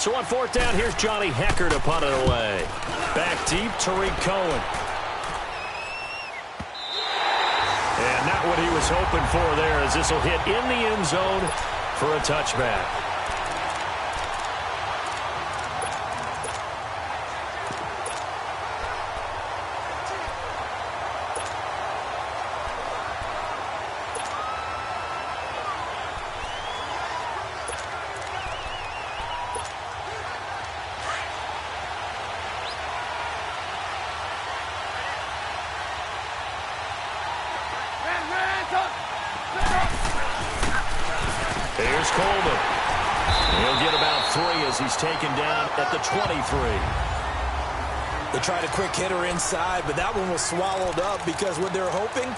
So on fourth down, here's Johnny Hecker to punt it away. Back deep, Tariq Cohen. And not what he was hoping for there, as this will hit in the end zone for a touchback. Here's Coleman. He'll get about 3 as he's taken down at the 23. They tried a quick hitter inside, but that one was swallowed up because what they're hoping,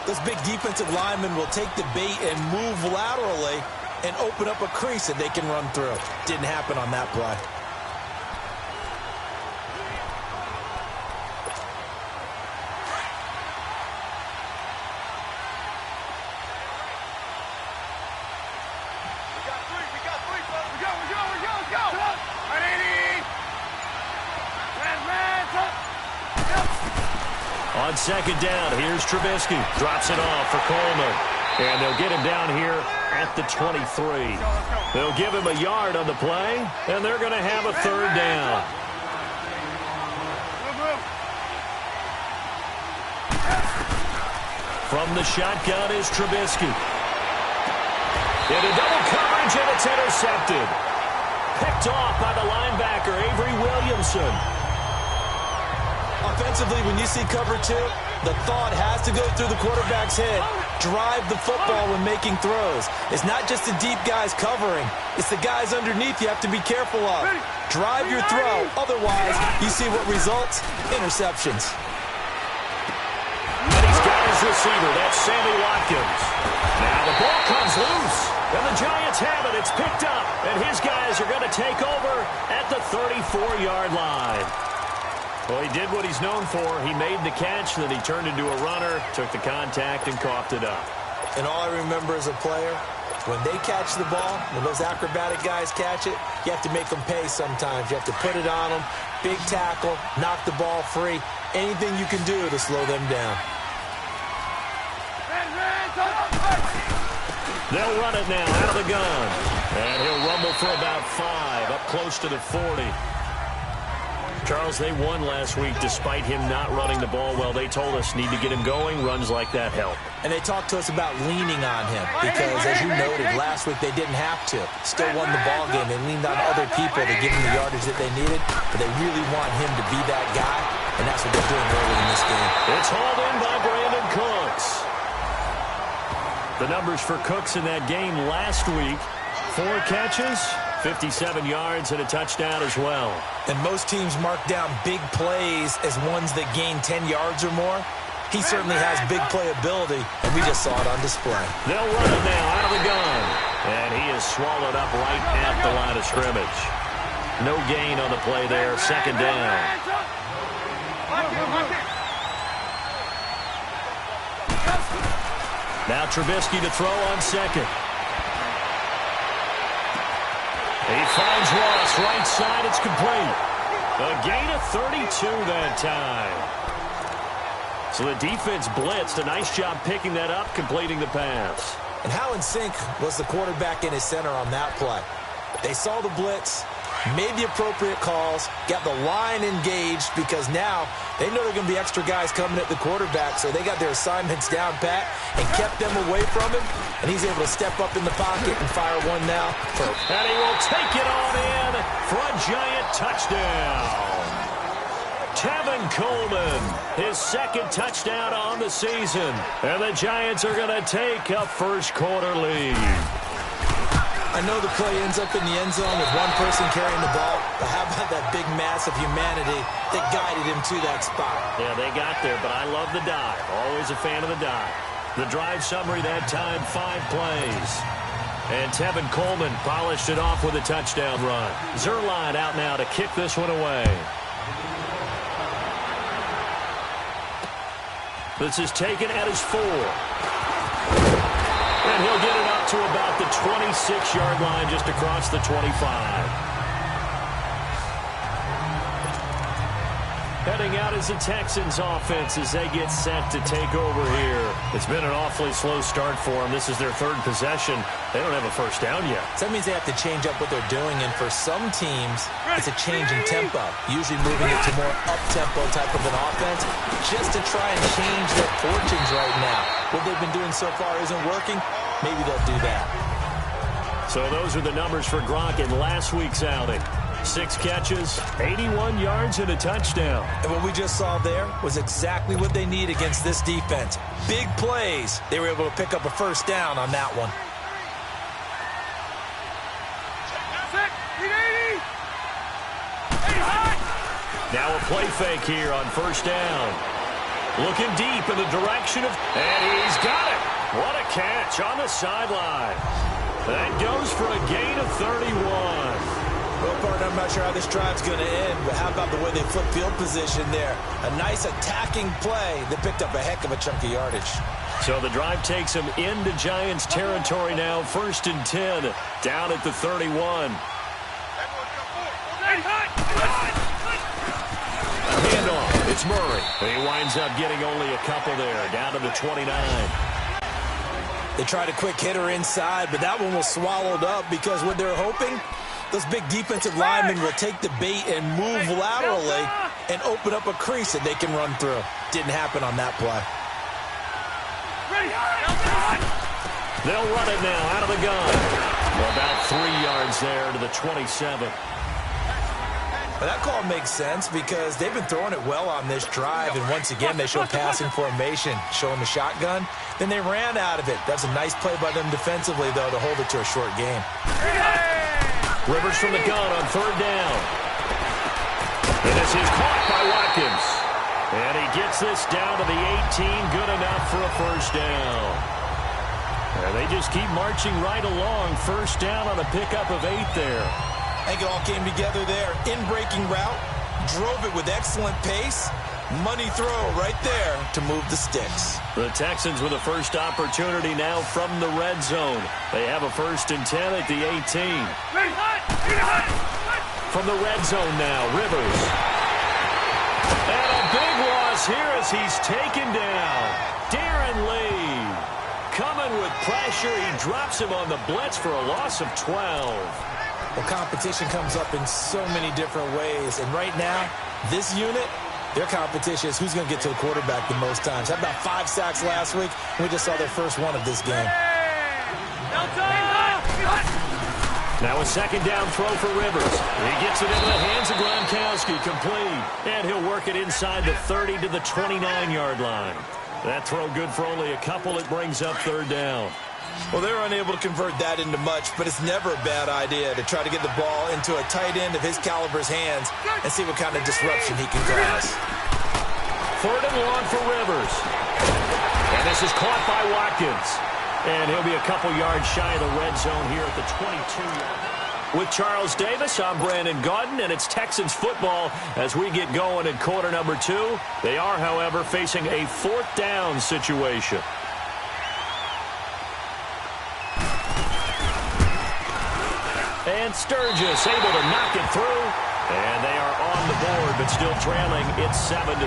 those big defensive linemen will take the bait and move laterally and open up a crease that they can run through. Didn't happen on that play. On second down, here's Trubisky. Drops it off for Coleman. And they'll get him down here at the 23. They'll give him a yard on the play, and they're going to have a third down. From the shotgun is Trubisky. Into double coverage, and it's intercepted. Picked off by the linebacker, Avery Williamson. Offensively, when you see cover 2, the thought has to go through the quarterback's head. Drive the football when making throws. It's not just the deep guys covering. It's the guys underneath you have to be careful of. Drive your throw. Otherwise, you see what results? Interceptions. And he's got his receiver. That's Sammy Watkins. Now the ball comes loose. And the Giants have it. It's picked up. And his guys are going to take over at the 34-yard line. Well, he did what he's known for. He made the catch, then he turned into a runner, took the contact, and coughed it up. And all I remember as a player, when they catch the ball, when those acrobatic guys catch it, you have to make them pay sometimes. You have to put it on them, big tackle, knock the ball free, anything you can do to slow them down. They'll run it now out of the gun. And he'll rumble for about 5, up close to the 40. Charles, they won last week despite him not running the ball well. They told us need to get him going. Runs like that help. And they talked to us about leaning on him because, as you noted, last week they didn't have to. Still won the ball game. They leaned on other people to give him the yardage that they needed, but they really want him to be that guy, and that's what they're doing early in this game. It's hauled in by Brandon Cooks. The numbers for Cooks in that game last week, 4 catches, 57 yards, and a touchdown as well. And most teams mark down big plays as ones that gain 10 yards or more. He certainly has big playability, and we just saw it on display. They'll run it now out of the gun. And he is swallowed up right at the line of scrimmage. No gain on the play there, second down. Now Trubisky to throw on second. He finds Ross, right side, it's complete. A gain of 32 that time. So the defense blitzed. A nice job picking that up, completing the pass. And how in sync was the quarterback and his center on that play? They saw the blitz, made the appropriate calls, got the line engaged because now they know there are going to be extra guys coming at the quarterback, so they got their assignments down pat and kept them away from him, and he's able to step up in the pocket and fire one now. And he will take it on in for a Giant touchdown. Tevin Coleman, his second touchdown on the season, and the Giants are going to take a first-quarter lead. I know the play ends up in the end zone with one person carrying the ball, but how about that big mass of humanity that guided him to that spot? Yeah, they got there, but I love the dive. Always a fan of the dive. The drive summary that time, 5 plays. And Tevin Coleman polished it off with a touchdown run. Zerline out now to kick this one away. This is taken at his 4. And he'll get it up to about the 26-yard line, just across the 25. Heading out is the Texans offense as they get set to take over here. It's been an awfully slow start for them. This is their third possession. They don't have a first down yet. So that means they have to change up what they're doing, and for some teams, it's a change in tempo, usually moving it to more up-tempo type of an offense just to try and change their fortunes right now. What they've been doing so far isn't working. Maybe they'll do that. So those are the numbers for Gronk in last week's outing. 6 catches, 81 yards, and a touchdown. And what we just saw there was exactly what they need against this defense. Big plays. They were able to pick up a first down on that one. Now a play fake here on first down. Looking deep in the direction of... And he's got it. What a catch on the sideline. That goes for a gain of 31. Well, partner, I'm not sure how this drive's going to end, but how about the way they flip field position there? A nice attacking play that picked up a heck of a chunk of yardage. So the drive takes them into Giants territory now. 1st and 10, down at the 31. Handoff, it's Murray. He winds up getting only a couple there, down to the 29. They tried a quick hitter inside, but that one was swallowed up because what they're hoping, those big defensive linemen will take the bait and move laterally and open up a crease that they can run through. Didn't happen on that play. They'll run it now out of the gun. About 3 yards there to the 27. Well, that call makes sense because they've been throwing it well on this drive, and once again, they show passing formation, showing the shotgun. Then they ran out of it. That's a nice play by them defensively, though, to hold it to a short game. Rivers from the gun on 3rd down. And this is caught by Watkins. And he gets this down to the 18, good enough for a first down. And they just keep marching right along. First down on a pickup of 8 there. I think it all came together there. In-breaking route, drove it with excellent pace. Money throw right there to move the sticks. The Texans with a first opportunity now from the red zone. They have a 1st and 10 at the 18. From the red zone now, Rivers. And a big loss here as he's taken down. Darren Lee coming with pressure. He drops him on the blitz for a loss of 12. Well, competition comes up in so many different ways. And right now, this unit, their competition is who's going to get to the quarterback the most times. Had about 5 sacks last week. We just saw their first one of this game. Now a 2nd down throw for Rivers. He gets it into the hands of Gronkowski, complete. And he'll work it inside the 30 to the 29-yard line. That throw good for only a couple. It brings up 3rd down. Well, they're unable to convert that into much, but it's never a bad idea to try to get the ball into a tight end of his caliber's hands and see what kind of disruption he can cause. 3rd and long for Rivers. And this is caught by Watkins. And he'll be a couple yards shy of the red zone here at the 22-yard. With Charles Davis, I'm Brandon Gaudin, and it's Texans football as we get going in quarter number 2. They are, however, facing a 4th down situation. And Sturgis able to knock it through. And they are on the board, but still trailing. It's 7-3.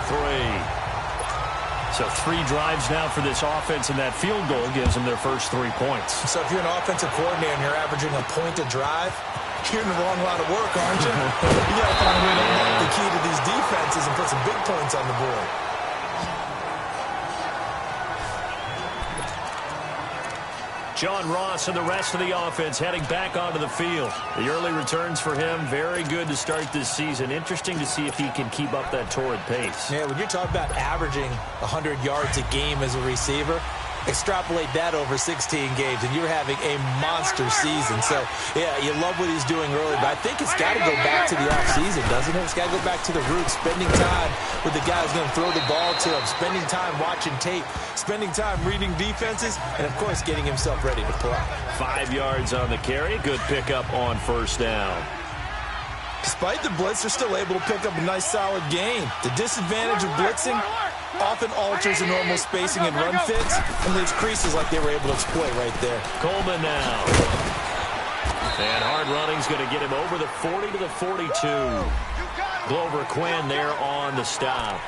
So 3 drives now for this offense, and that field goal gives them their first 3 points. So if you're an offensive coordinator and you're averaging a point a drive, you're in the wrong line of work, aren't you? You got to find a way to unlock the key to these defenses and put some big points on the board. John Ross and the rest of the offense heading back onto the field. The early returns for him, very good to start this season. Interesting to see if he can keep up that torrid pace. Yeah, when you're talking about averaging 100 yards a game as a receiver, extrapolate that over 16 games, and you're having a monster season. So, yeah, you love what he's doing early, but I think it's got to go back to the offseason, doesn't it? It's got to go back to the roots, spending time with the guy who's going to throw the ball to him, spending time watching tape, spending time reading defenses, and, of course, getting himself ready to play. 5 yards on the carry. Good pickup on first down. Despite the blitz, they're still able to pick up a nice, solid gain. The disadvantage of blitzing often alters the normal spacing and run fits and leaves creases like they were able to exploit right there. Coleman now. And hard running's going to get him over the 40 to the 42. Glover Quinn there on the stop.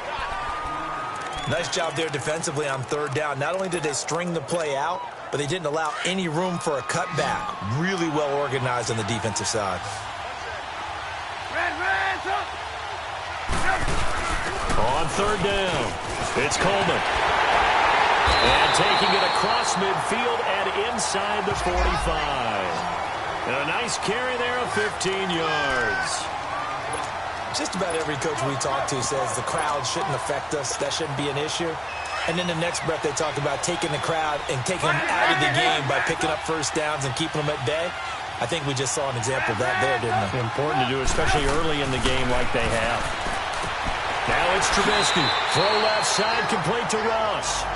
Nice job there defensively on third down. Not only did they string the play out, but they didn't allow any room for a cutback. Really well organized on the defensive side. On third down, it's Coleman. And taking it across midfield and inside the 45. And a nice carry there of 15 yards. Just about every coach we talk to says the crowd shouldn't affect us. That shouldn't be an issue. And then the next breath they talk about taking the crowd and taking them out of the game by picking up first downs and keeping them at bay. I think we just saw an example of that there, didn't we? Important to do, especially early in the game like they have. Now it's Trubisky. Throw left side, complete to Ross.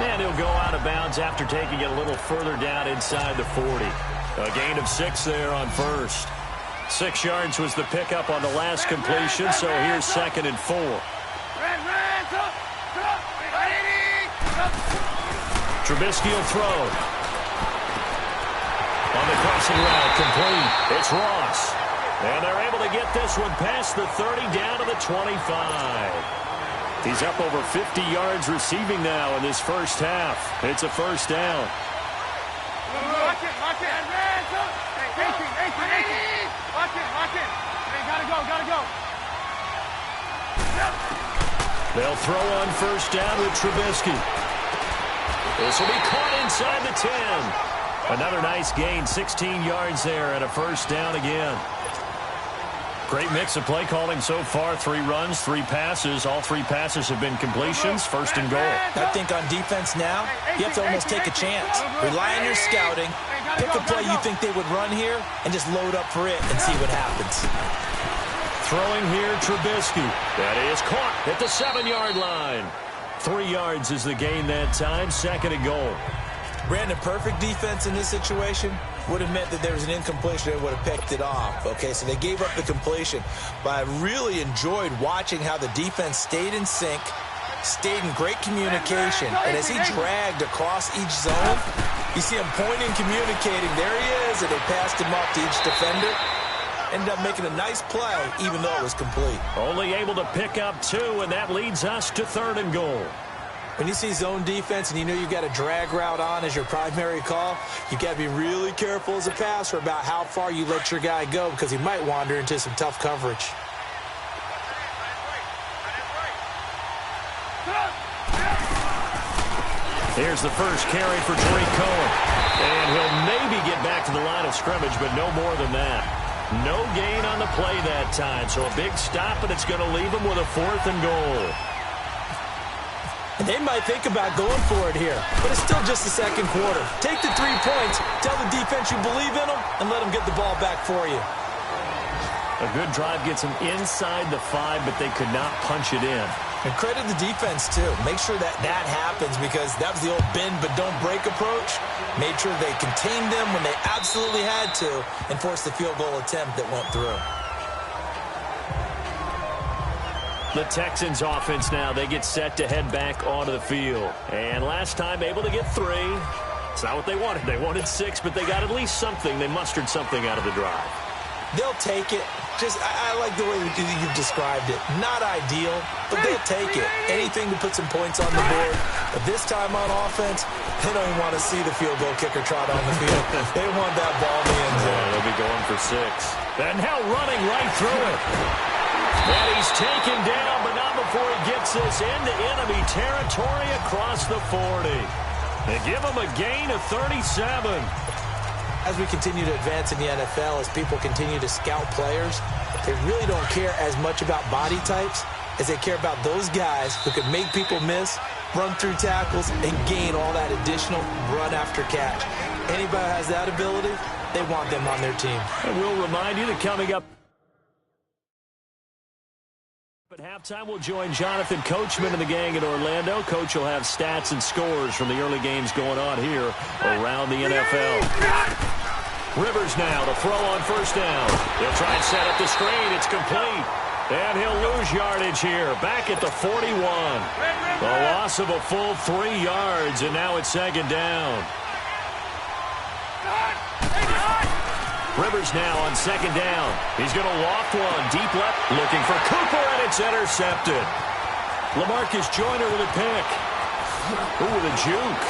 And he'll go out of bounds after taking it a little further down inside the 40. A gain of 6 there on first. 6 yards was the pickup on the last completion, so here's 2nd and 4. Trubisky will throw. On the crossing route, complete. It's Ross. And they're able to get this one past the 30 down to the 25. He's up over 50 yards receiving now in this first half. It's a first down. Watch it. Gotta go. They'll throw on first down with Trubisky. This will be caught inside the 10. Another nice gain, 16 yards there, and a first down again. Great mix of play calling so far. 3 runs, 3 passes. All 3 passes have been completions. First and goal. I think on defense now, you have to almost take a chance. Rely on your scouting. Pick a play you think they would run here and just load up for it and see what happens. Throwing here, Trubisky. That is caught at the 7-yard line. 3 yards is the gain that time. 2nd and goal. Brandon, perfect defense in this situation would have meant that there was an incompletion and would have picked it off. Okay, so they gave up the completion. But I really enjoyed watching how the defense stayed in sync, stayed in great communication. And as he dragged across each zone, you see him pointing, communicating. There he is, and they passed him up to each defender. Ended up making a nice play, even though it was complete. Only able to pick up 2, and that leads us to 3rd and goal. When you see zone defense and you know you've got a drag route on as your primary call, you got to be really careful as a passer about how far you let your guy go because he might wander into some tough coverage. Here's the first carry for Tariq Cohen. And he'll maybe get back to the line of scrimmage, but no more than that. No gain on the play that time, so a big stop, and it's going to leave him with a 4th and goal. And they might think about going for it here, but it's still just the second quarter. Take the 3 points, tell the defense you believe in them, and let them get the ball back for you. A good drive gets them inside the 5, but they could not punch it in. And credit the defense, too. Make sure that that happens because that was the old bend but don't break approach. Made sure they contained them when they absolutely had to and forced the field goal attempt that went through. The Texans offense now, they get set to head back onto the field. And last time able to get 3. It's not what they wanted. They wanted 6, but they got at least something. They mustered something out of the drive. They'll take it. I like the way you've described it. Not ideal, but they'll take it. Anything to put some points on the board. But this time on offense, they don't even want to see the field goal kicker trot on the field. They want that ball in the end zone. Yeah, they'll be going for 6. And now running right through it. And he's taken down, but not before he gets this into enemy territory across the 40. They give him a gain of 37. As we continue to advance in the NFL, as people continue to scout players, they really don't care as much about body types as they care about those guys who can make people miss, run through tackles, and gain all that additional run after catch. Anybody who has that ability, they want them on their team. And we'll remind you that coming up at halftime, we'll join Jonathan Coachman and the gang in Orlando. Coach will have stats and scores from the early games going on here around the NFL. Rivers now to throw on first down. He'll try and set up the screen. It's complete. And he'll lose yardage here. Back at the 41. A loss of a full 3 yards, and now it's 2nd down. Rivers now on second down. He's going to loft one. Deep left. Looking for Cooper, and it's intercepted. LaMarcus Joyner with a pick. Ooh, with a juke.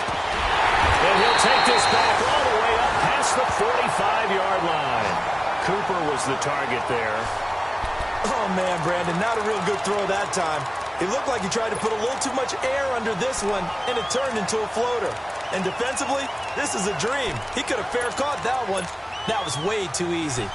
And he'll take this back all the way up past the 45-yard line. Cooper was the target there. Oh, man, Brandon, not a real good throw that time. It looked like he tried to put a little too much air under this one, and it turned into a floater. And defensively, this is a dream. He could have fair caught that one. That was way too easy.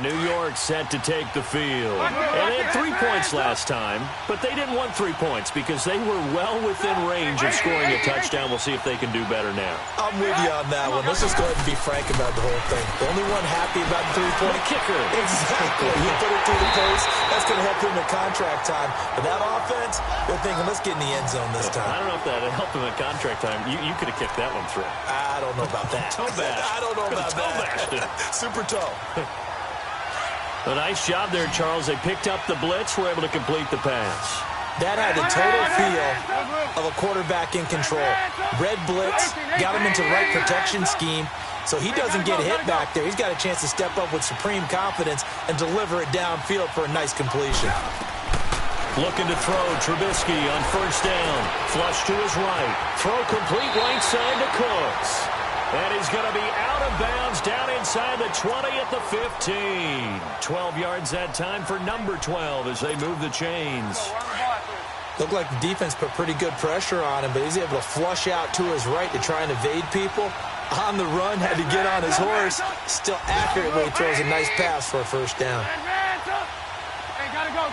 New York set to take the field. And they had 3 points last time, but they didn't want 3 points because they were well within range of scoring a touchdown. We'll see if they can do better now. I'm with you on that one. Let's just go ahead and be frank about the whole thing. The only one happy about the 3-point kicker. Exactly. He put it through the post. That's going to help him in contract time. But that offense, they're thinking, let's get in the end zone this time. I don't know if that helped him in contract time. You could have kicked that one through. I don't know about that. Toe bash. I don't know about that. Super toe. A nice job there, Charles. They picked up the blitz, were able to complete the pass. That had the total feel of a quarterback in control. Red blitz, got him into the right protection scheme, so he doesn't get hit back there. He's got a chance to step up with supreme confidence and deliver it downfield for a nice completion. Looking to throw, Trubisky on first down. Flush to his right. Throw complete right side to Cooks. And he's going to be out of bounds down inside the 20 at the 15. 12 yards that time for number 12 as they move the chains. Looked like the defense put pretty good pressure on him, but he's able to flush out to his right to try and evade people. On the run, had to get on his horse. Still accurately throws a nice pass for a first down. Hey, gotta go.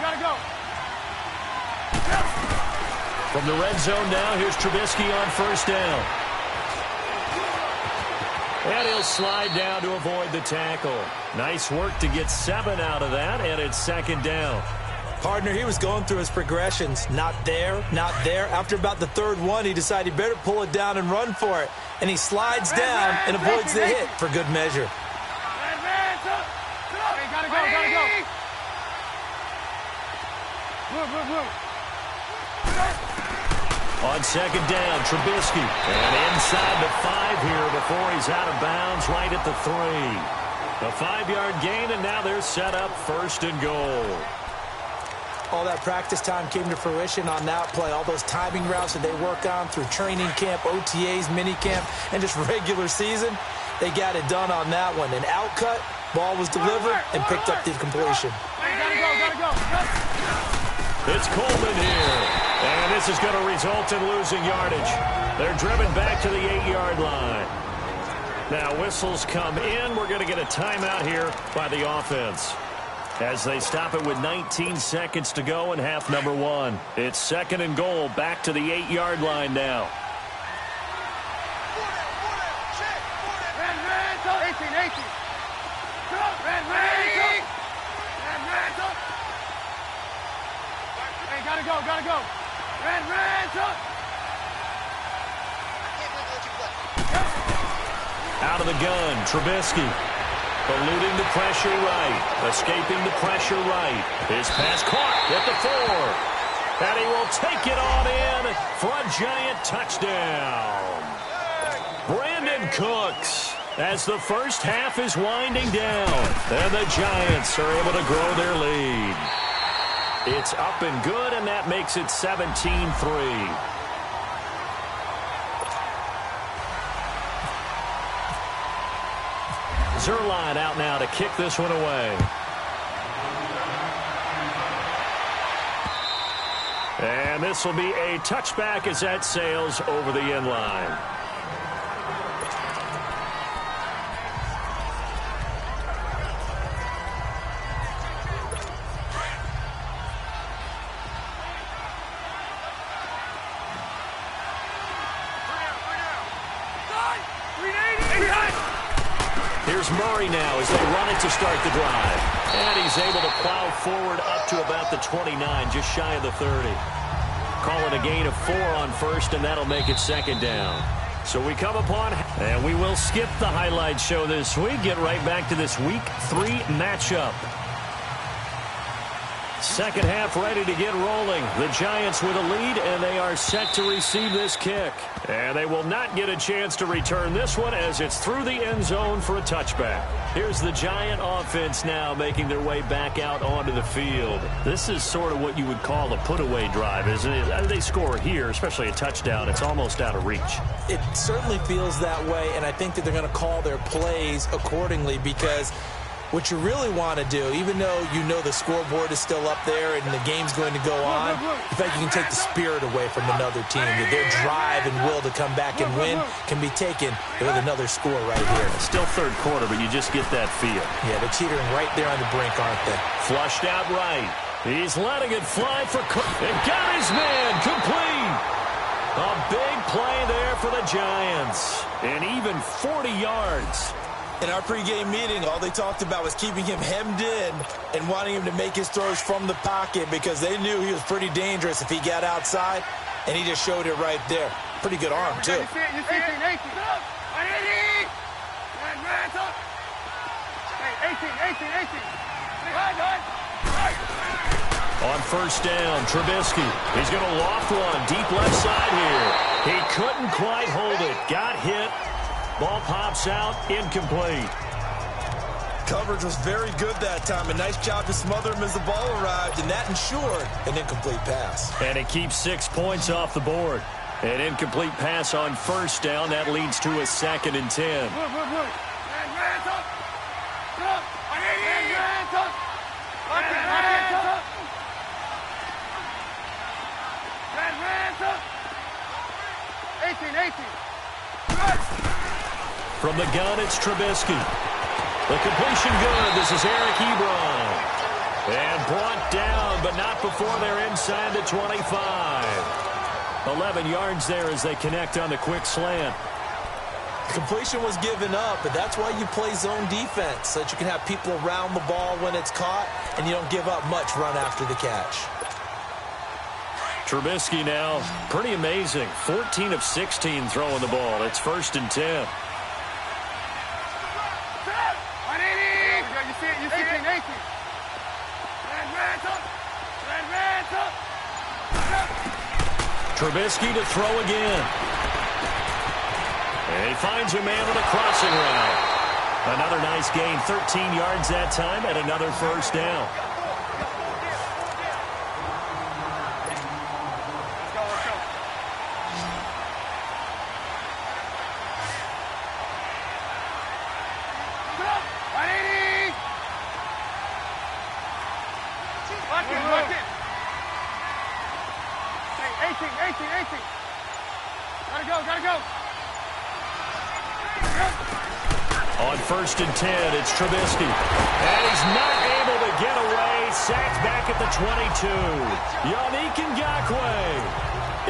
From the red zone now, here's Trubisky on first down. And he'll slide down to avoid the tackle. Nice work to get 7 out of that, and it's second down. Partner, he was going through his progressions. Not there, not there. After about the third one, he decided he better pull it down and run for it. And he slides down and avoids the hit for good measure. Hey, gotta go. Move. On second down, Trubisky. And inside the 5 here before he's out of bounds right at the 3. A 5-yard gain, and now they're set up first and goal. All that practice time came to fruition on that play. All those timing routes that they work on through training camp, OTAs, minicamp, and just regular season, they got it done on that one. An outcut, ball was delivered, and picked up the completion. Hey, gotta go. It's Coleman here. And this is going to result in losing yardage. They're driven back to the 8-yard line. Now whistles come in. We're going to get a timeout here by the offense as they stop it with 19 seconds to go in half number 1. It's second and goal, back to the 8-yard line now. 18. Hey, gotta go. Red, Out of the gun, Trubisky. Eluding the pressure right. Escaping the pressure right. His pass caught at the 4. And he will take it on in for a giant touchdown. Brandon Cooks, as the first half is winding down. And the Giants are able to grow their lead. It's up and good, and that makes it 17-3. Zerline out now to kick this one away. And this will be a touchback as that sails over the end line. Here's Murray now as they run it to start the drive. And he's able to plow forward up to about the 29, just shy of the 30. Call it a gain of 4 on first, and that'll make it second down. So we come upon, and we will skip the highlight show this week. Get right back to this Week 3 matchup. second half ready to get rolling. The Giants with a lead, and they are set to receive this kick. And they will not get a chance to return this one as it's through the end zone for a touchback. Here's the Giant offense now making their way back out onto the field. This is sort of what you would call a put-away drive, isn't it? They score here, especially a touchdown. It's almost out of reach. It certainly feels that way, and I think that they're going to call their plays accordingly because what you really want to do, even though you know the scoreboard is still up there and the game's going to go on, in fact, you can take the spirit away from another team. Their drive and will to come back and win can be taken with another score right here. Still third quarter, but you just get that feel. Yeah, they're teetering right there on the brink, aren't they? Flushed out right. He's letting it fly for Cook. And got his man complete. A big play there for the Giants. And even 40 yards. In our pregame meeting, all they talked about was keeping him hemmed in and wanting him to make his throws from the pocket because they knew he was pretty dangerous if he got outside, and he just showed it right there. Pretty good arm, too. You see it, you see it. 18. Hey, 18. On first down, Trubisky. He's going to loft one deep left side here. He couldn't quite hold it. Got hit. Ball pops out, incomplete. Coverage was very good that time. A nice job to smother him as the ball arrived, and that ensured an incomplete pass. And it keeps 6 points off the board. An incomplete pass on first down. That leads to a 2nd and 10. From the gun, it's Trubisky. The completion good. This is Eric Ebron. And brought down, but not before they're inside the 25. 11 yards there as they connect on the quick slant. Completion was given up, but that's why you play zone defense, so that you can have people around the ball when it's caught, and you don't give up much run after the catch. Trubisky now, pretty amazing. 14 of 16 throwing the ball. It's 1st and 10. You see it, 18. Trubisky to throw again. And he finds a man with a crossing route. Another nice gain, 13 yards that time, and another first down. Gotta go. On 1st and 10, it's Trubisky. And he's not able to get away. Sacked back at the 22. Yannick Ngakoue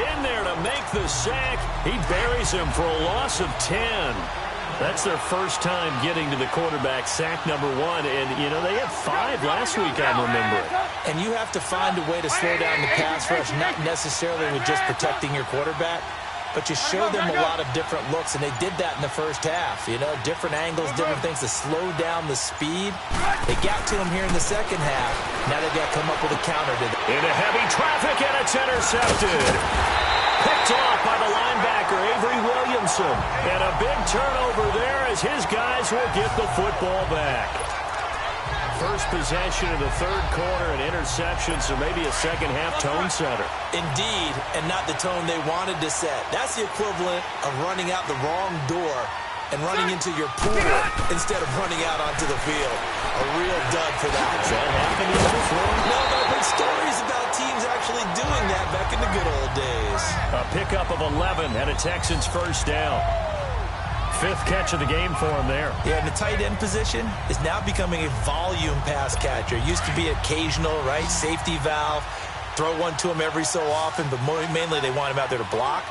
in there to make the sack. He buries him for a loss of 10. That's their first time getting to the quarterback, sack number 1. And, you know, they had 5 last week, I'm remembering. And you have to find a way to slow down the pass rush, not necessarily with just protecting your quarterback, but you show them a lot of different looks, and they did that in the first half. You know, different angles, different things to slow down the speed. They got to him here in the second half. Now they've got to come up with a counter to that. Into heavy traffic, and it's intercepted. Picked off by the linebacker, Avery Williamson. And a big turnover there as his guys will get the football back. First possession of the third quarter, an interception, so maybe a second-half tone setter. Indeed, and not the tone they wanted to set. That's the equivalent of running out the wrong door and running into your pool instead of running out onto the field. A real dud for that. Has that happened before? No, but I've heard stories about teams actually doing that back in the good old days. A pickup of 11 and a Texans first down. 5th catch of the game for him there. Yeah, and the tight end position is now becoming a volume pass catcher. Used to be occasional, right? Safety valve. Throw one to him every so often, but mainly they want him out there to block.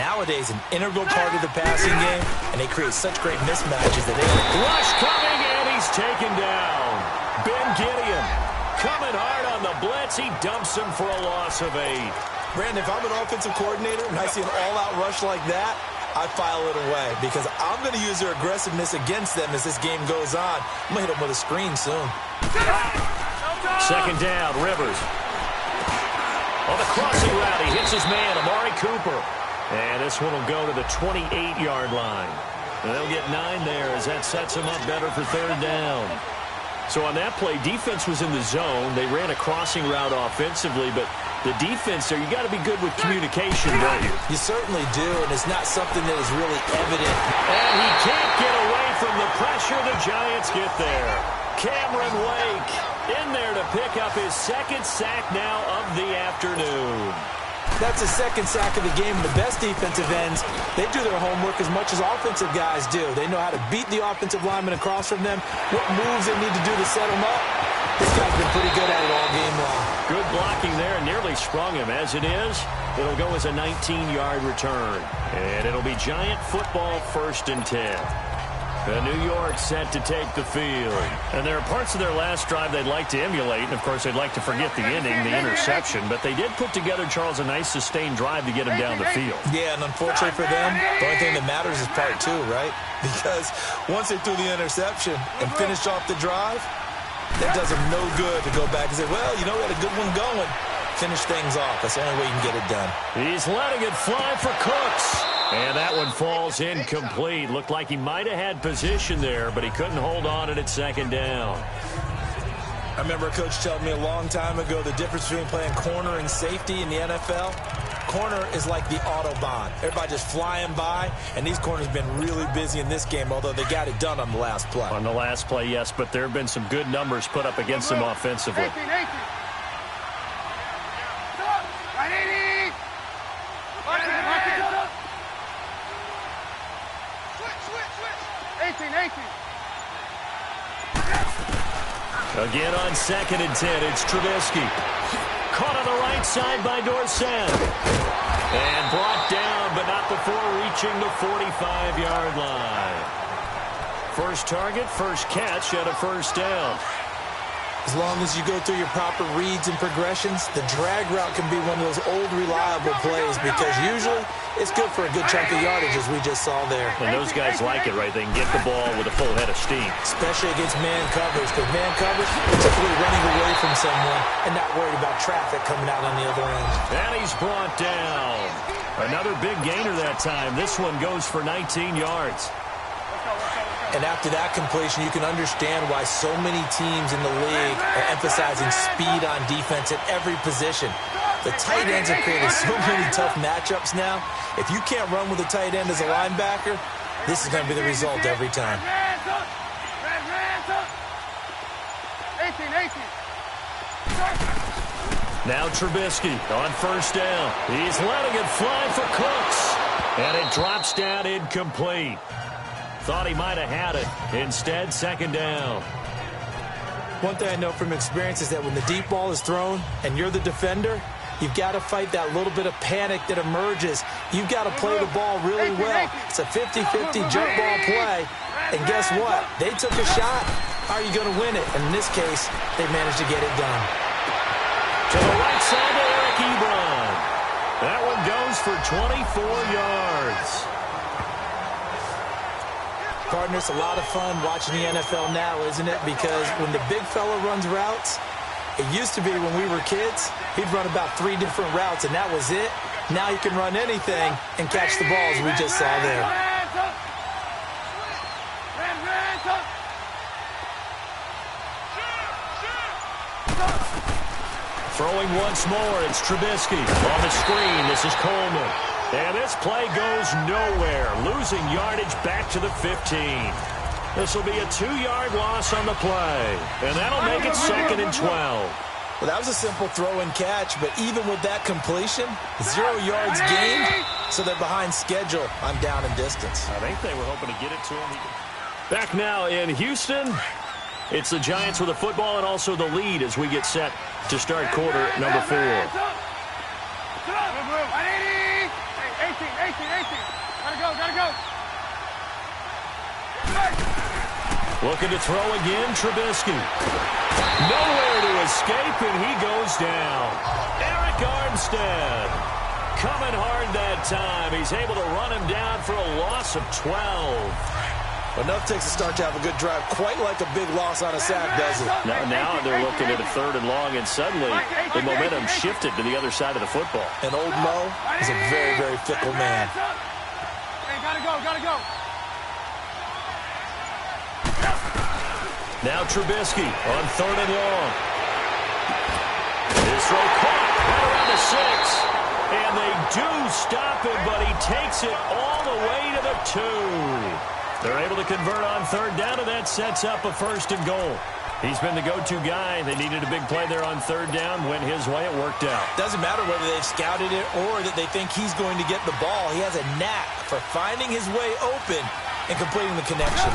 Nowadays, an integral part of the passing game, and they create such great mismatches that they... Rush coming, and he's taken down. Ben Gideon coming hard on the blitz. He dumps him for a loss of 8. Brandon, if I'm an offensive coordinator and I see an all-out rush like that, I file it away because I'm going to use their aggressiveness against them as this game goes on. I'm going to hit them with a screen soon. Second down, Rivers. On the crossing route, he hits his man, Amari Cooper. And this one will go to the 28-yard line. And they'll get 9 there as that sets them up better for third down. So on that play, defense was in the zone. They ran a crossing route offensively, but the defense there, you got to be good with communication, don't you? You certainly do, and it's not something that is really evident. And he can't get away from the pressure. The Giants get there. Cameron Wake in there to pick up his second sack now of the afternoon. That's his second sack of the game. The best defensive ends, they do their homework as much as offensive guys do. They know how to beat the offensive lineman across from them, what moves they need to do to set them up. This guy's been pretty good at it all game long. Good blocking there, nearly sprung him. As it is, it'll go as a 19-yard return. And it'll be Giant football, 1st and 10. New York set to take the field. And there are parts of their last drive they'd like to emulate. And, of course, they'd like to forget the ending, the interception. But they did put together, Charles, a nice sustained drive to get him down the field. Yeah, and unfortunately for them, the only thing that matters is part 2, right? Because once they threw the interception and finished off the drive, that does them no good to go back and say, well, you know, we had a good one going. Finish things off. That's the only way you can get it done. He's letting it fly for Cooks. And that one falls incomplete. Looked like he might have had position there, but he couldn't hold on at second down. I remember a coach telling me a long time ago the difference between playing corner and safety in the NFL. Corner is like the Autobahn. Everybody just flying by, and these corners have been really busy in this game, although they got it done on the last play. On the last play, yes, but there have been some good numbers put up against them offensively. 18. Right, 18. Again on 2nd and 10, it's Trubisky. Caught on the right side by Dorsett. And brought down, but not before reaching the 45-yard line. First target, first catch, and a first down. As long as you go through your proper reads and progressions, the drag route can be one of those old, reliable plays because usually it's good for a good chunk of yardage, as we just saw there. And those guys like it, right? They can get the ball with a full head of steam. Especially against man coverage, because man coverage is typically running away from someone and not worried about traffic coming out on the other end. And he's brought down. Another big gainer that time. This one goes for 19 yards. And after that completion, you can understand why so many teams in the league are emphasizing speed on defense at every position. The tight ends have created so many tough matchups now. If you can't run with a tight end as a linebacker, this is going to be the result every time. 18. Now Trubisky on first down. He's letting it fly for Cooks. And it drops down incomplete. Thought he might have had it. Instead, second down. One thing I know from experience is that when the deep ball is thrown and you're the defender, you've got to fight that little bit of panic that emerges. You've got to play the ball really well. It's a 50-50 jump ball play. And guess what? They took a shot. How are you going to win it? And in this case, they managed to get it done. To the right side to Eric Ebron. That one goes for 24 yards. Partner, it's a lot of fun watching the NFL now, isn't it? Because when the big fella runs routes, it used to be when we were kids, he'd run about 3 different routes, and that was it. Now you can run anything and catch the ball, as we just saw there. Throwing once more, it's Trubisky. On the screen, this is Coleman. And this play goes nowhere, losing yardage back to the 15. This will be a 2-yard loss on the play, and that'll make it 2nd and 12. Well, that was a simple throw and catch, but even with that completion, 0 yards gained, so they're behind schedule on down and distance. I think they were hoping to get it to him. Back now in Houston, it's the Giants with the football and also the lead as we get set to start quarter number 4. 18. Gotta go. Looking to throw again, Trubisky. Nowhere to escape, and he goes down. Eric Armstead coming hard that time. He's able to run him down for a loss of 12. Enough takes a start to have a good drive, quite like a big loss on a sack, does it? Now they're looking at a 3rd and long, and suddenly the momentum shifted to the other side of the football. And old Mo is a very, very fickle man. Hey, gotta go. Now Trubisky on 3rd and long. This throw caught right around the 6. And they do stop him, but he takes it all the way to the 2. They're able to convert on 3rd down, and that sets up a 1st and goal. He's been the go-to guy. They needed a big play there on 3rd down. Went his way. It worked out. Doesn't matter whether they've scouted it or that they think he's going to get the ball. He has a knack for finding his way open and completing the connection.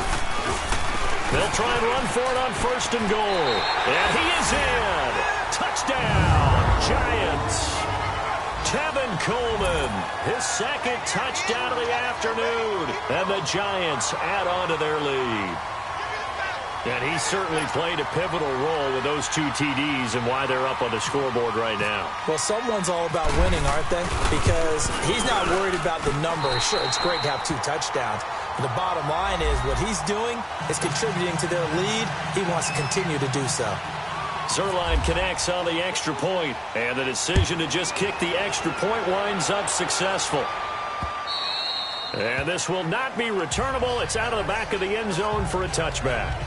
They'll try and run for it on 1st and goal. And he is in. Touchdown, Giants. Tevin Coleman, his 2nd touchdown of the afternoon. And the Giants add on to their lead. And he certainly played a pivotal role with those 2 TDs and why they're up on the scoreboard right now. Well, someone's all about winning, aren't they? Because he's not worried about the number. Sure, it's great to have 2 touchdowns. But the bottom line is what he's doing is contributing to their lead. He wants to continue to do so. Zerline connects on the extra point, and the decision to just kick the extra point winds up successful. And this will not be returnable. It's out of the back of the end zone for a touchback.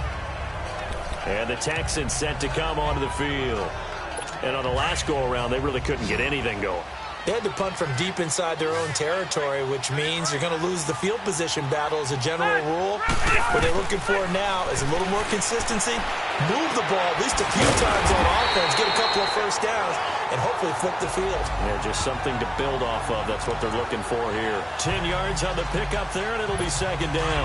And the Texans set to come onto the field. And on the last go-around, they really couldn't get anything going. They had to punt from deep inside their own territory, which means you're going to lose the field position battle as a general rule. What they're looking for now is a little more consistency, move the ball at least a few times on offense, get a couple of 1st downs, and hopefully flip the field. Yeah, just something to build off of. That's what they're looking for here. 10 yards on the pickup there, and it'll be 2nd down.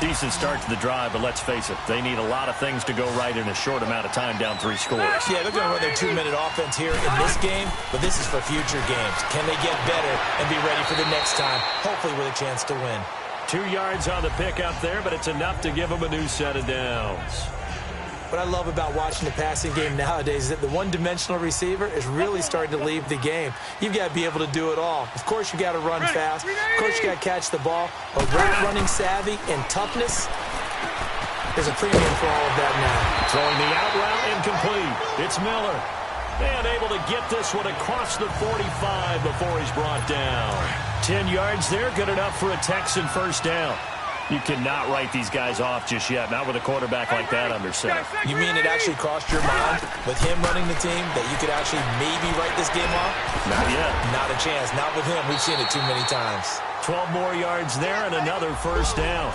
Decent start to the drive, but let's face it, they need a lot of things to go right in a short amount of time, down 3 scores. Yeah, they're going to run their 2-minute offense here in this game, but this is for future games. Can they get better and be ready for the next time, hopefully with a chance to win? 2 yards on the pickup there, but it's enough to give them a new set of downs. What I love about watching the passing game nowadays is that the one-dimensional receiver is really starting to leave the game. You've got to be able to do it all. Of course, you got to run fast. Of course, you got to catch the ball. But route running savvy and toughness, there's a premium for all of that now. Throwing the out route incomplete. It's Miller. And able to get this one across the 45 before he's brought down. 10 yards there, good enough for a Texan 1st down. You cannot write these guys off just yet, not with a quarterback like that under center. You mean it actually crossed your mind with him running the team that you could actually maybe write this game off? Not yet. Not a chance. Not with him. We've seen it too many times. 12 more yards there and another 1st down.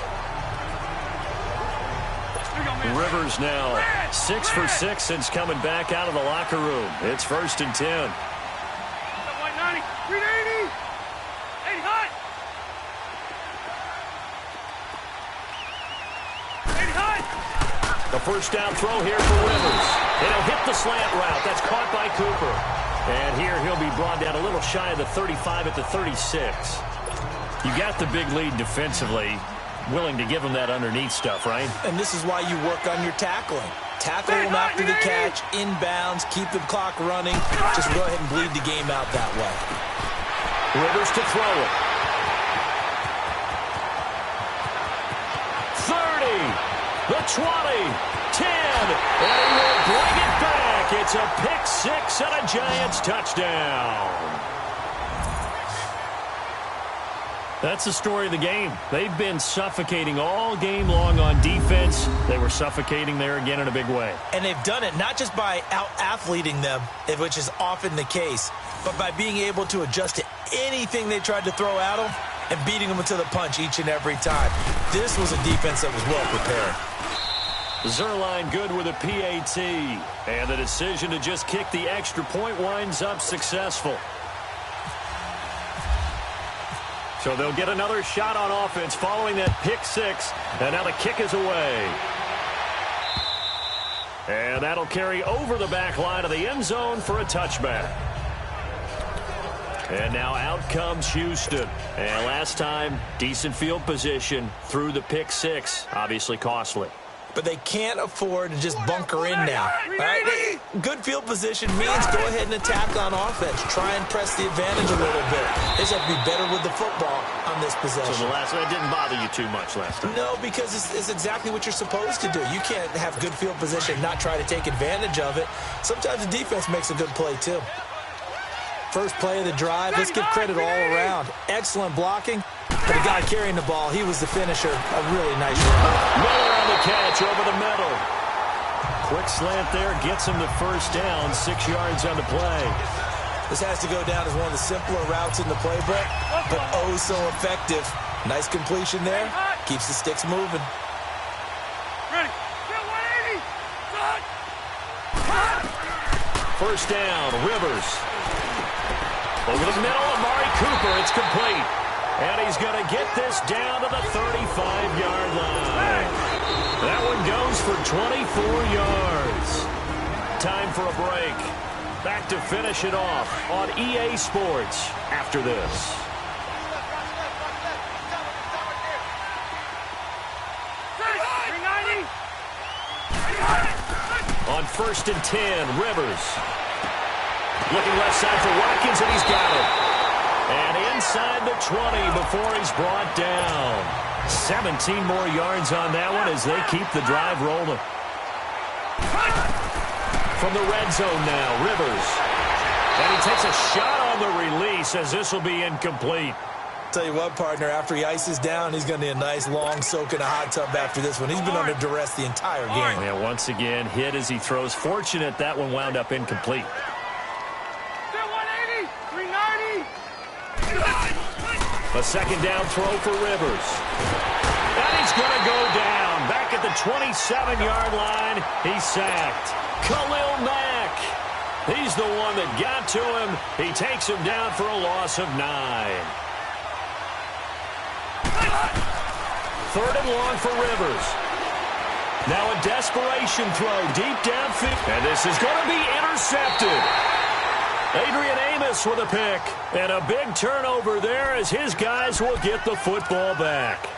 Rivers now 6 for 6 since coming back out of the locker room. It's 1st and 10. 190, 380, 80 high. 80 high. The 1st down throw here for Rivers. And he'll hit the slant route. That's caught by Cooper. And here he'll be brought down a little shy of the 35 at the 36. You got the big lead defensively. Willing to give him that underneath stuff, right? And this is why you work on your tackling. Tackle him after the catch, inbounds, keep the clock running. Just go ahead and bleed the game out that way. Rivers to throw it. 30, the 20, 10, and he will bring it back. It's a pick 6 and a Giants touchdown. That's the story of the game. They've been suffocating all game long on defense. They were suffocating there again in a big way. And they've done it not just by out-athleting them, which is often the case, but by being able to adjust to anything they tried to throw at them and beating them to the punch each and every time. This was a defense that was well prepared. Zerline good with a PAT. And the decision to just kick the extra point winds up successful. So they'll get another shot on offense following that pick 6. And now the kick is away. And that'll carry over the back line of the end zone for a touchback. And now out comes Houston. And last time, decent field position through the pick 6. Obviously costly. But they can't afford to just bunker in now. All right? Good field position means go ahead and attack on offense. Try and press the advantage a little bit. They just have to be better with the football on this possession. So the last one didn't bother you too much last time? No, because it's exactly what you're supposed to do. You can't have good field position and not try to take advantage of it. Sometimes the defense makes a good play, too. First play of the drive. Let's give credit all around. Excellent blocking. But the guy carrying the ball, he was the finisher. A really nice run. Miller on the catch over the middle. Quick slant there gets him the first down. 6 yards on the play. This has to go down as one of the simpler routes in the playbook, but oh so effective. Nice completion there. Keeps the sticks moving. Ready. Get 180. First down, Rivers. Over the middle, Amari Cooper. It's complete. And he's going to get this down to the 35-yard line. That one goes for 24 yards. Time for a break. Back to finish it off on EA Sports after this. On 1st and 10, Rivers. Looking left side for Watkins, and he's got it. And inside the 20 before he's brought down. 17 more yards on that one as they keep the drive rolling. From the red zone now, Rivers. And he takes a shot on the release as this will be incomplete. Tell you what, partner, after he ices down, he's going to need a nice long soak in a hot tub after this one. He's been under duress the entire game. Yeah, once again, hit as he throws. Fortunate that one wound up incomplete. 180. 390. A second down throw for Rivers. And he's going to go down. Back at the 27-yard line, he's sacked. Khalil Mack. He's the one that got to him. He takes him down for a loss of 9. 3rd and long for Rivers. Now a desperation throw deep downfield. And this is going to be intercepted. Adrian Amos with a pick. And a big turnover there as his guys will get the football back.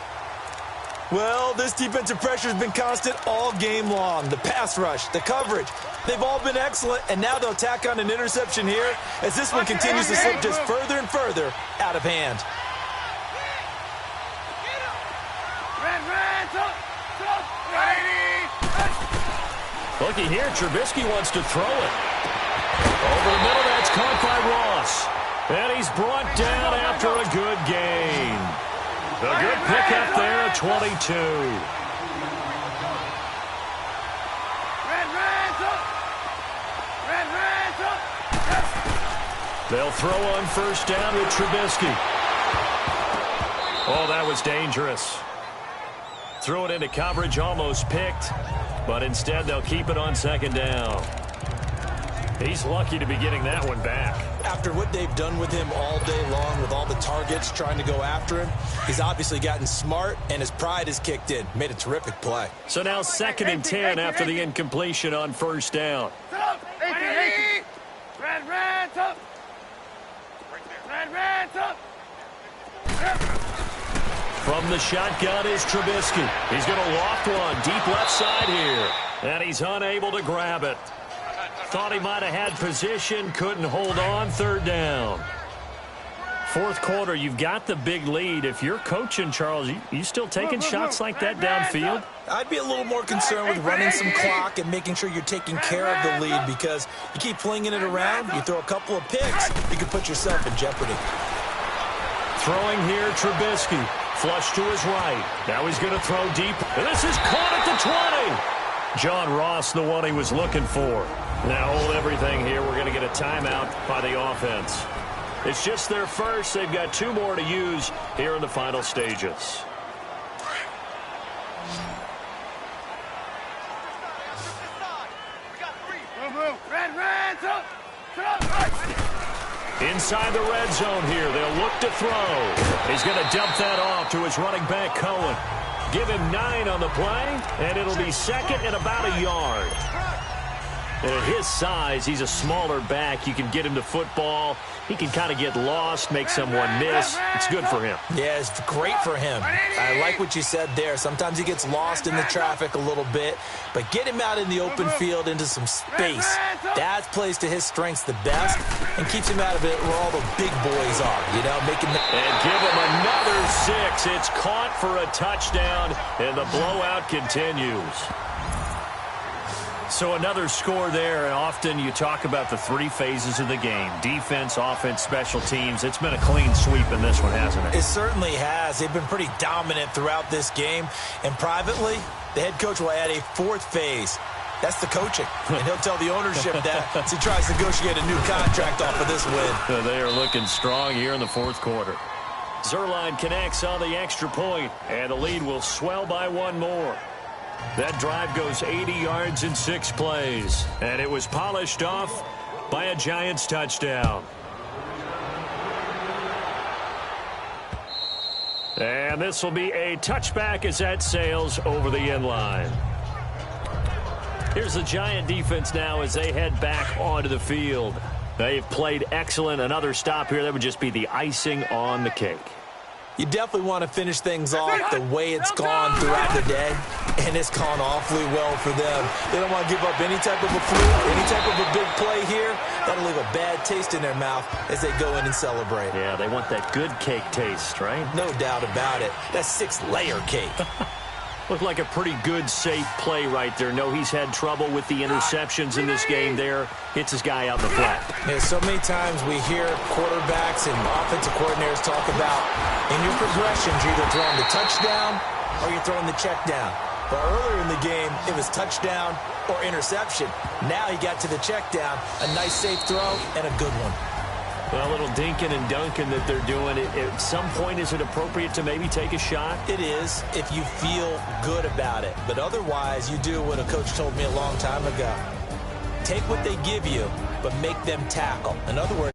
Well, this defensive pressure has been constant all game long. The pass rush, the coverage, they've all been excellent, and now they'll tack on an interception here as this one continues to slip just further and further out of hand. Looky here, Trubisky wants to throw it. Over the middle, that's caught by Ross. And he's brought down after a good gain. A good pickup there at 22. They'll throw on 1st down with Trubisky. Oh, that was dangerous. Threw it into coverage, almost picked. But instead, they'll keep it on 2nd down. He's lucky to be getting that one back. After what they've done with him all day long, with all the targets trying to go after him, he's obviously gotten smart, and his pride has kicked in. Made a terrific play. So now 2nd and 10 after the incompletion on 1st down. From the shotgun is Trubisky. He's going to loft one deep left side here. And he's unable to grab it. Thought he might have had position, couldn't hold on. 3rd down. 4th quarter, you've got the big lead. If you're coaching, Charles, you still taking shots like that downfield? I'd be a little more concerned with running some clock and making sure you're taking care of the lead, because you keep flinging it around, you throw a couple of picks, you can put yourself in jeopardy. Throwing here, Trubisky. Flush to his right. Now he's going to throw deep. And this is caught at the 20. John Ross, the one he was looking for. Now hold everything here. We're going to get a timeout by the offense. It's just their first. They've got 2 more to use here in the final stages. Inside the red zone here. They'll look to throw. He's going to dump that off to his running back, Cohen. Give him 9 on the play, and it'll be 2nd and about a yard. At his size, he's a smaller back. You can get him to football. He can kind of get lost, make someone miss. It's good for him. Yeah, it's great for him. I like what you said there. Sometimes he gets lost in the traffic a little bit, but get him out in the open field into some space. That plays to his strengths the best and keeps him out of it where all the big boys are, you know, making the... And give him another 6. It's caught for a touchdown, and the blowout continues. So another score there, and often you talk about the 3 phases of the game. Defense, offense, special teams. It's been a clean sweep in this one, hasn't it? It certainly has. They've been pretty dominant throughout this game. And privately, the head coach will add a 4th phase. That's the coaching. And he'll tell the ownership that as he tries to negotiate a new contract off of this win. They are looking strong here in the 4th quarter. Zerline connects on the extra point, and the lead will swell by 1 more. That drive goes 80 yards in 6 plays, and it was polished off by a Giants touchdown. And this will be a touchback as that sails over the end line. Here's the Giant defense now as they head back onto the field. They've played excellent. Another stop here, that would just be the icing on the cake. You definitely want to finish things off the way it's gone throughout the day, and it's gone awfully well for them. They don't want to give up any type of a fluke, any type of a big play here. That'll leave a bad taste in their mouth as they go in and celebrate. Yeah, they want that good cake taste, right? No doubt about it. That's 6-layer cake. Looked like a pretty good, safe play right there. No, he's had trouble with the interceptions in this game there. Hits his guy out in the flat. Yeah, so many times we hear quarterbacks and offensive coordinators talk about in your progressions, you're either throwing the touchdown or you're throwing the check down. But earlier in the game, it was touchdown or interception. Now he got to the check down, a nice safe throw, and a good one. Well, a little dinking and dunking that they're doing. At some point, is it appropriate to maybe take a shot? It is, if you feel good about it. But otherwise, you do what a coach told me a long time ago. Take what they give you, but make them tackle. In other words,